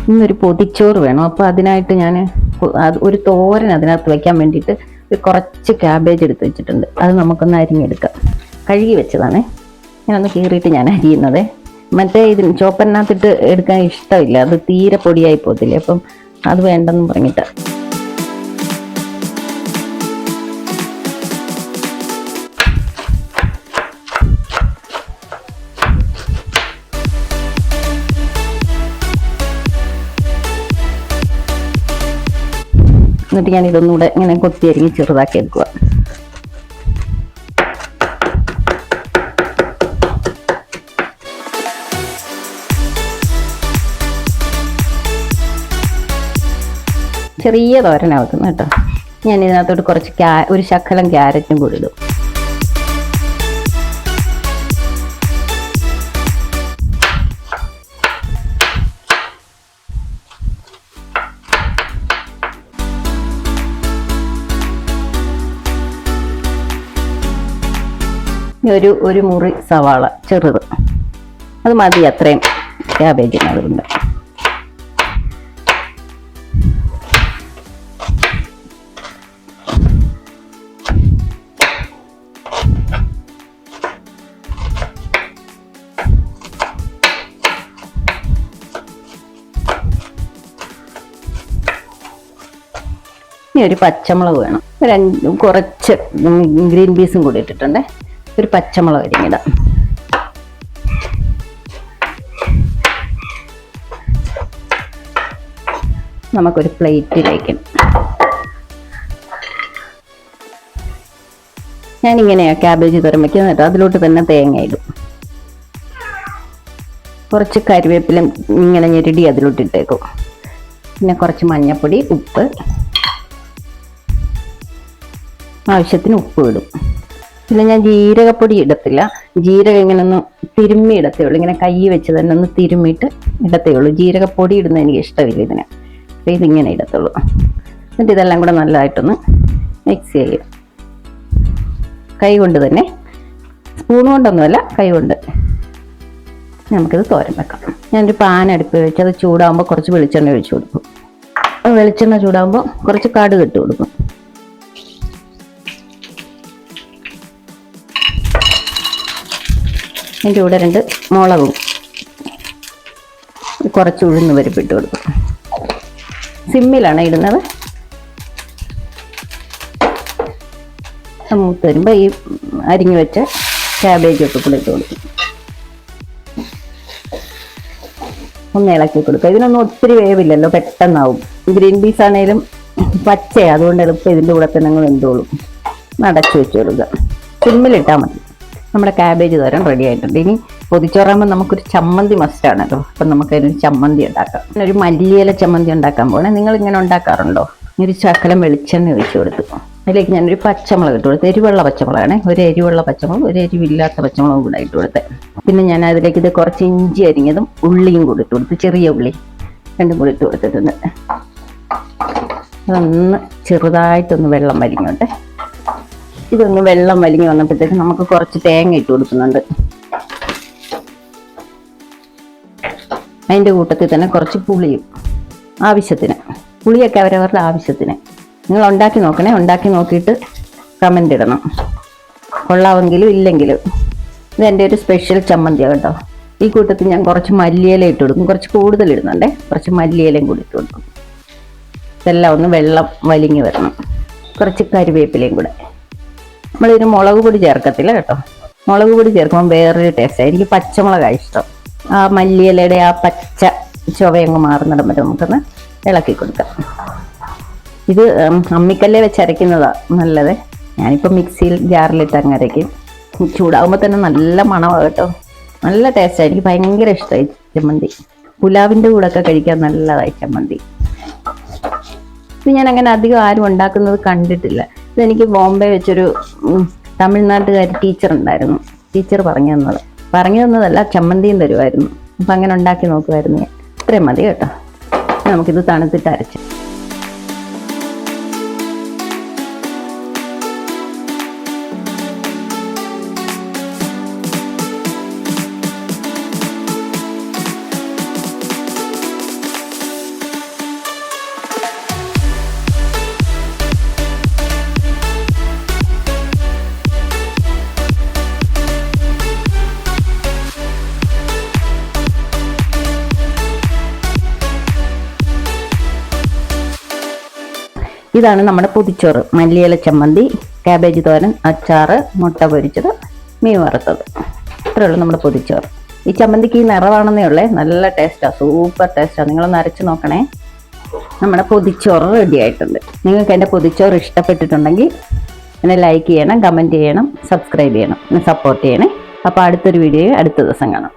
ഇന്നൊരു പൊതിച്ചോറ് വേണം. അപ്പോൾ അതിനായിട്ട് ഞാൻ ഒരു തോരൻ അതിനകത്ത് വയ്ക്കാൻ വേണ്ടിയിട്ട് കുറച്ച് ക്യാബേജ് എടുത്ത് വെച്ചിട്ടുണ്ട്. അത് നമുക്കൊന്ന് അരിഞ്ഞെടുക്കാം. കഴുകി വെച്ചതാണേ. ഞാനൊന്ന് കീറിയിട്ട് ഞാൻ അരിയുന്നത്. മറ്റേ ഇതിന് ചോപ്പറിനകത്തിട്ട് എടുക്കാൻ ഇഷ്ടമില്ല, അത് തീരെ പൊടിയായി പോകത്തില്ലേ. അപ്പം അത് വേണ്ടെന്ന് പറഞ്ഞിട്ട് എന്നിട്ട് ഞാൻ ഇതൊന്നുകൂടെ ഇങ്ങനെ കൊത്തി അരിഞ്ഞ് ചെറുതാക്കി എടുക്കുക. ചെറിയ തോരനാണ് വെക്കുന്നത് കേട്ടോ. ഞാൻ ഇതിനകത്തോട്ട് കുറച്ച് ഒരു ശകലം ക്യാരറ്റും കൂടി ഇടും. ഒരു മുറി സവാള ചെറുത്, അത് മതി അത്രയും ക്യാബേജിന്. അതുകൊണ്ട് ഇനി ഒരു പച്ചമുളക് വേണം. കുറച്ച് ഗ്രീൻ പീസും കൂടി ഇട്ടിട്ടുണ്ട്. ഒരു പച്ചമുളക് അരിഞ്ഞിടാം. നമുക്കൊരു പ്ലേറ്റിലേക്ക് ഞാനിങ്ങനെയാണ് ക്യാബേജ് തോരൻ വയ്ക്കുന്നത് കേട്ടോ. അതിലോട്ട് തന്നെ തേങ്ങ ഇടും. കുറച്ച് കറിവേപ്പിലും ഇങ്ങനെ ഞെരടി അതിലോട്ട് ഇട്ടേക്കും. പിന്നെ കുറച്ച് മഞ്ഞൾപ്പൊടി, ഉപ്പ്, ആവശ്യത്തിന് ഉപ്പ് ഇടും. പിന്നെ ഞാൻ ജീരകപ്പൊടി ഇടത്തില്ല. ജീരകം ഇങ്ങനെ ഒന്ന് തിരുമ്മി ഇടത്തേ ഉള്ളൂ. ഇങ്ങനെ കൈ വെച്ച് തന്നെ ഒന്ന് തിരുമ്മിയിട്ട് ഇടത്തേ ഉള്ളൂ. ജീരകപ്പൊടി ഇടുന്നത് എനിക്ക് ഇഷ്ടമില്ല ഇതിന്. അപ്പോൾ ഇതിങ്ങനെ ഇടത്തുള്ളൂ. എന്നിട്ട് ഇതെല്ലാം കൂടെ നല്ലതായിട്ടൊന്ന് മിക്സ് ചെയ്യും. കൈ കൊണ്ട് തന്നെ, സ്പൂൺ കൊണ്ടൊന്നുമല്ല, കൈ കൊണ്ട് നമുക്കിത് തോരൻ വെക്കാം. ഞാനൊരു പാൻ അടുപ്പ് വെച്ച് അത് ചൂടാകുമ്പോൾ കുറച്ച് വെളിച്ചെണ്ണ ഒഴിച്ചു കൊടുക്കും. വെളിച്ചെണ്ണ ചൂടാകുമ്പോൾ കുറച്ച് കടുക് ഇട്ട് കൊടുക്കും. അതിൻ്റെ കൂടെ 2 മുളകും കുറച്ച് ഉഴുന്ന് പരിപ്പിട്ട് കൊടുക്കും. സിമ്മിലാണ് ഇടുന്നത്. മൂത്ത് വരുമ്പോൾ ഈ അരിഞ്ഞു വെച്ച ക്യാബേജൊക്കെ കൂടെ ഇട്ട് കൊടുക്കും. ഒന്ന് ഇളക്കി കൊടുക്കുക. ഇതിനൊന്നും ഒത്തിരി വേവില്ലല്ലോ, പെട്ടെന്നാവും. ഗ്രീൻ പീസ് ആണെങ്കിലും പച്ചയാണ്, അതുകൊണ്ട് എളുപ്പം ഇതിൻ്റെ കൂടെ തന്നെ അങ്ങ് വെന്തോളും. അടച്ചു വെച്ച് കൊടുക്കുക. സിമ്മിലിട്ടാൽ മതി. നമ്മുടെ ക്യാബേജ് തോരൻ റെഡി ആയിട്ടുണ്ട്. ഇനി പൊതിച്ചോറാകുമ്പോൾ നമുക്കൊരു ചമ്മന്തി മസ്റ്റാണല്ലോ. അപ്പം നമുക്കതിനൊരു ചമ്മന്തി ഉണ്ടാക്കാം. ഒരു മല്ലിയില ചമ്മന്തി ഉണ്ടാക്കാൻ പോകണേ. നിങ്ങളിങ്ങനെ ഉണ്ടാക്കാറുണ്ടോ? ഒരു ശകലം വെളിച്ചെണ്ണ ഒഴിച്ച് കൊടുത്തു. അതിലേക്ക് ഞാനൊരു പച്ചമുളക് ഇട്ട് കൊടുത്തു. എരിവുള്ള പച്ചമുളകാണ്. ഒരു എരിവുള്ള പച്ചമുളക്, ഒരു എരിവില്ലാത്ത പച്ചമുളകും കൂടെ ഇട്ട് കൊടുത്ത്. പിന്നെ ഞാൻ അതിലേക്ക് ഇത് കുറച്ച് ഇഞ്ചി അരിഞ്ഞതും ഉള്ളിയും കൂടി ഇട്ട് കൊടുത്തു. ചെറിയ ഉള്ളി 2 കൂടി ഇട്ട് കൊടുത്തിട്ടുണ്ട്. അതൊന്ന് ചെറുതായിട്ടൊന്ന് വെള്ളം വലിഞ്ഞോട്ടെ. ഇതൊന്ന് വെള്ളം വലിഞ്ഞ് വന്നപ്പോഴത്തേക്ക് നമുക്ക് കുറച്ച് തേങ്ങ ഇട്ട് കൊടുക്കുന്നുണ്ട്. അതിൻ്റെ കൂട്ടത്തിൽ തന്നെ കുറച്ച് പുളിയും ആവശ്യത്തിന്. പുളിയൊക്കെ അവരവരുടെ ആവശ്യത്തിന്. നിങ്ങൾ ഉണ്ടാക്കി നോക്കണേ. ഉണ്ടാക്കി നോക്കിയിട്ട് കമൻ്റ് ഇടണം, കൊള്ളാമെങ്കിലും ഇല്ലെങ്കിലും. ഇതെൻ്റെ ഒരു സ്പെഷ്യൽ ചമ്മന്തിയാണ് കേട്ടോ. ഈ കൂട്ടത്തിൽ ഞാൻ കുറച്ച് മല്ലിയില ഇട്ട് കൊടുക്കും. കുറച്ച് കൂടുതൽ ഇടുന്നുണ്ടേ. കുറച്ച് മല്ലിയിലയും കൂടി ഇട്ട് കൊടുക്കും. ഇതെല്ലാം ഒന്ന് വെള്ളം വലിഞ്ഞ് വരണം. കുറച്ച് കറിവേപ്പിലയും കൂടെ. നമ്മളിതിന് മുളക് പൊടി ചേർക്കത്തില്ല കേട്ടോ. മുളക് പൊടി ചേർക്കുമ്പോൾ വേറൊരു ടേസ്റ്റാണ്. എനിക്ക് പച്ചമുളകാണ് ഇഷ്ടം. ആ മല്ലിയിലയുടെ ആ പച്ച ചുവയങ്ങ് മാറുന്നിടം വരെ നമുക്കൊന്ന് ഇളക്കി കൊടുക്കാം. ഇത് അമ്മിക്കല്ലേ വെച്ച് അരയ്ക്കുന്നതാണ് നല്ലത്. ഞാനിപ്പോൾ മിക്സിയിൽ ജാറിലിട്ട് അങ്ങ് അരയ്ക്കും. ചൂടാകുമ്പോൾ തന്നെ നല്ല മണമാണ് കേട്ടോ. നല്ല ടേസ്റ്റാണ്. എനിക്ക് ഭയങ്കര ഇഷ്ടമായി ചമ്മന്തി. പുലാവിൻ്റെ കൂടെ ഒക്കെ കഴിക്കാൻ നല്ലതായി ചമ്മന്തി. ഇത് ഞാൻ അങ്ങനെ അധികം ആരും ഉണ്ടാക്കുന്നത് കണ്ടിട്ടില്ല. ഇതെനിക്ക് ബോംബെ വെച്ചൊരു തമിഴ്നാട്ടുകാരി ടീച്ചർ ഉണ്ടായിരുന്നു. ടീച്ചർ പറഞ്ഞു തന്നതല്ല, ചമ്മന്തിയും തരുമായിരുന്നു. അപ്പം അങ്ങനെ ഉണ്ടാക്കി നോക്കുമായിരുന്നു ഞാൻ. ഇത്രയും മതി കേട്ടോ. നമുക്കിത് തണുത്തിട്ട് അരച്ച് ഇതാണ് നമ്മുടെ പൊതിച്ചോറ്. മല്ലിയില ചമ്മന്തി, കാബേജ് തോരൻ, അച്ചാറ്, മുട്ട പൊരിച്ചത്, മീൻ വറുത്തത്. ഇത്രയേ ഉള്ളൂ നമ്മുടെ പൊതിച്ചോറ്. ഈ ചമ്മന്തിക്ക് ഈ നിറവാണെന്നേ ഉള്ളേ, നല്ല ടേസ്റ്റാണ്, സൂപ്പർ ടേസ്റ്റാണ്. നിങ്ങളൊന്ന് അരച്ച് നോക്കണേ. നമ്മുടെ പൊതിച്ചോറ് റെഡി ആയിട്ടുണ്ട്. നിങ്ങൾക്ക് എൻ്റെ പൊതിച്ചോറ് ഇഷ്ടപ്പെട്ടിട്ടുണ്ടെങ്കിൽ എന്നെ ലൈക്ക് ചെയ്യണം, കമൻറ്റ് ചെയ്യണം, സബ്സ്ക്രൈബ് ചെയ്യണം, എന്നെ സപ്പോർട്ട് ചെയ്യണേ. അപ്പോൾ അടുത്തൊരു വീഡിയോ അടുത്ത ദിവസം കാണാം.